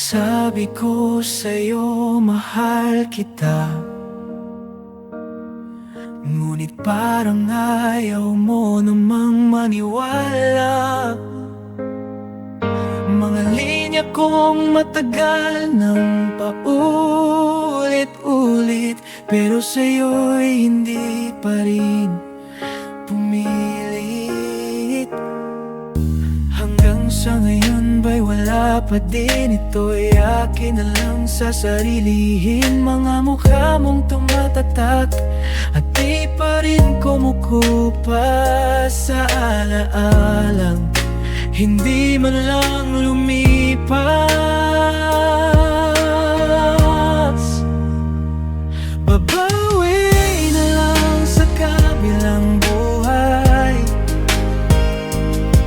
Sabi ko sa'yo, mahal kita, ngunit parang ayaw mo namang maniwala. Mga linya kong matagal nang paulit-ulit, pero sa'yo'y hindi pa rin pumilit. Hanggang sa ngayon ba'y wala pa din, ito'y akin na lang sa sarilihin. Mga mukha mong tumatatak at di pa rin kumukupa sa alaalang hindi man lang lumipas. Babawi na lang sa kabilang buhay,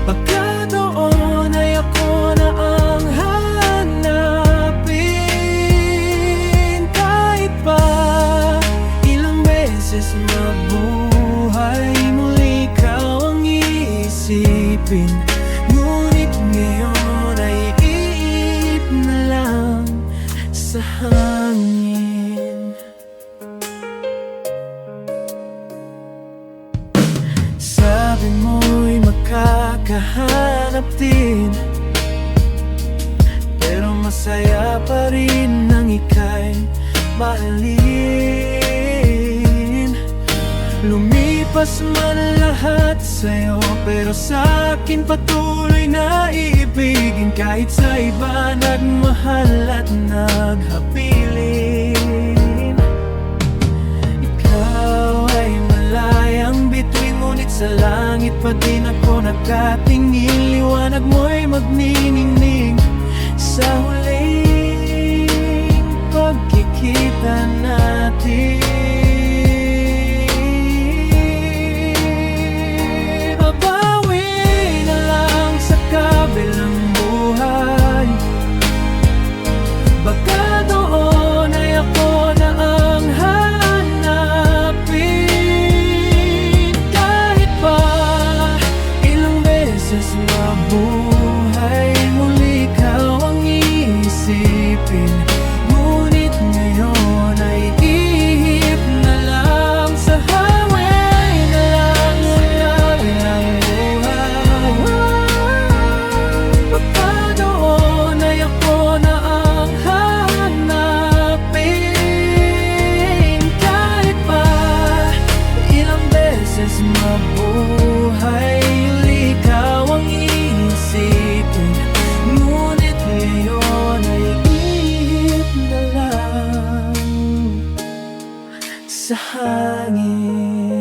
baka doon ay ako na ang hanapin. Kahit pa ilang beses mabuhay, muli ikaw ang iisipin. Ngunit ngayon ay iip na lang sa hangin. Sabi mo'y makakahanap din, pero masaya pa rin nang ika'y mahalin. Lumipas man lahat sa'yo, pero sa'kin patuloy na iibigin. Kahit sa iba nagmahal at naghapiling, ikaw ay malayang bituin, ngunit sa langit pa din ako nakatingin. Liwanag mo'y magniningning sa huling pagkikita natin. Mabuhay, muli ikaw ang iisipin. Ngunit ngayon ay ihip na lang sa hangin na lang ang buhay. Baka doon ay ako na ang hanapin. Kahit pa ilang beses mabuhay, ngunit ngayon ay ihip na lang sa hangin.